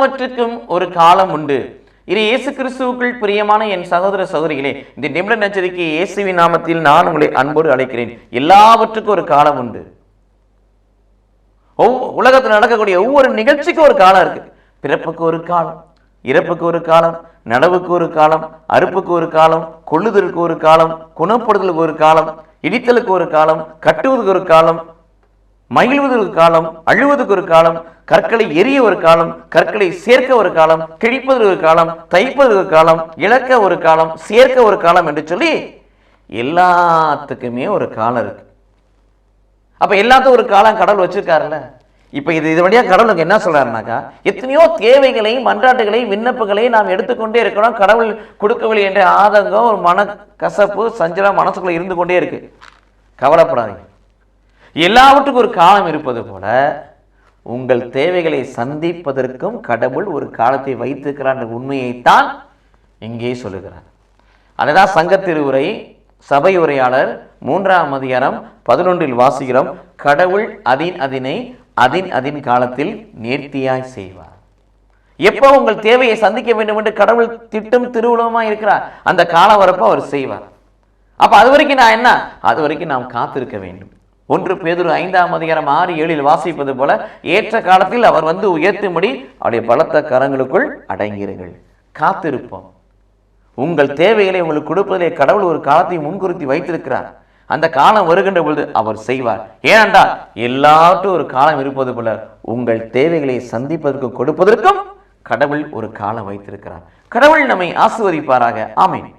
எல்லாவற்றுக்கும் ஒரு காலம் உண்டு. இது இயேசு கிறிஸ்துவுக்குள் பிரியமான என் சகோதர சகோதரிகளே, இந்த நிமிட நச்சரிக்கை இயேசுவின் நாமத்தில் நான் உங்களை அன்போடு அழைக்கிறேன். எல்லாவற்றுக்கும் ஒரு காலம் உண்டு. உலகத்தில் நடக்கக்கூடிய ஒவ்வொரு நிகழ்ச்சிக்கும் ஒரு காலம் இருக்கு. பிறப்புக்கு ஒரு காலம், இறப்புக்கு ஒரு காலம், நடவுக்கு ஒரு காலம், அறுப்புக்கு ஒரு காலம், கொள்ளுதலுக்கு ஒரு காலம், குணப்படுதலுக்கு ஒரு காலம், இடித்தலுக்கு ஒரு காலம், கட்டுவதற்கு ஒரு காலம், மகிழ்வதற்கு காலம், அழுவதற்கு ஒரு காலம், கற்களை எரிய ஒரு காலம், கற்களை சேர்க்க ஒரு காலம், கிழிப்பதற்கு ஒரு காலம், தைப்பதற்கு ஒரு காலம், இழக்க ஒரு காலம், சேர்க்க ஒரு காலம் என்று சொல்லி எல்லாத்துக்குமே ஒரு காலம் இருக்கு. அப்ப எல்லாத்துக்கும் ஒரு காலம் கடவுள் வச்சிருக்காருல்ல. இப்ப இது வழியா கடவுளுக்கு என்ன சொல்றாருனாக்கா, எத்தனையோ தேவைகளை, மன்றாட்டுகளை, விண்ணப்பங்களை நாம் எடுத்துக்கொண்டே இருக்கிறோம். கடவுள் கொடுக்கவில்லை என்ற ஆதங்கம், ஒரு மன கசப்பு, சஞ்சலம் மனசுக்குள்ள இருந்து கொண்டே இருக்கு. கவலைப்படாதீங்க. எல்லாவற்றுக்கும் ஒரு காலம் இருப்பது போல உங்கள் தேவைகளை சந்திப்பதற்கும் கடவுள் ஒரு காலத்தை வைத்திருக்கிறார் என்ற உண்மையைத்தான் இங்கே சொல்லுகிறார். அதுதான் சங்க திருவுரை சபை உரையாளர் 3ஆம் அதிகாரம் 11 வாசிக்கிறோம். கடவுள் அதின் காலத்தில் நேர்த்தியாய் செய்வார். எப்போ உங்கள் தேவையை சந்திக்க வேண்டும் என்று கடவுள் திட்டம் திருவுளமா இருக்கிறார், அந்த காலம் வரப்போ அவர் செய்வார். அப்ப அது வரைக்கும் நாம் காத்திருக்க வேண்டும். 1 பேதுரு 5ஆம் அதிகாரம் 6, 7 வாசிப்பது போல ஏற்ற காலத்தில் அவர் வந்து உயர்த்தும்படி அவருடைய பலத்த கரங்களுக்குள் அடங்கியிருங்கள். காத்திருப்போம். உங்கள் தேவைகளை உங்களுக்கு கொடுப்பதிலே கடவுள் ஒரு காலத்தை முன்குறித்து வைத்திருக்கிறார். அந்த காலம் வருகின்ற பொழுது அவர் செய்வார். ஏனென்றால் எல்லாவற்றும் ஒரு காலம் இருப்பது போல உங்கள் தேவைகளை சந்திப்பதற்கும் கொடுப்பதற்கும் கடவுள் ஒரு காலம் வைத்திருக்கிறார். கடவுள் நம்மை ஆசீர்வதிப்பாராக. ஆமென்.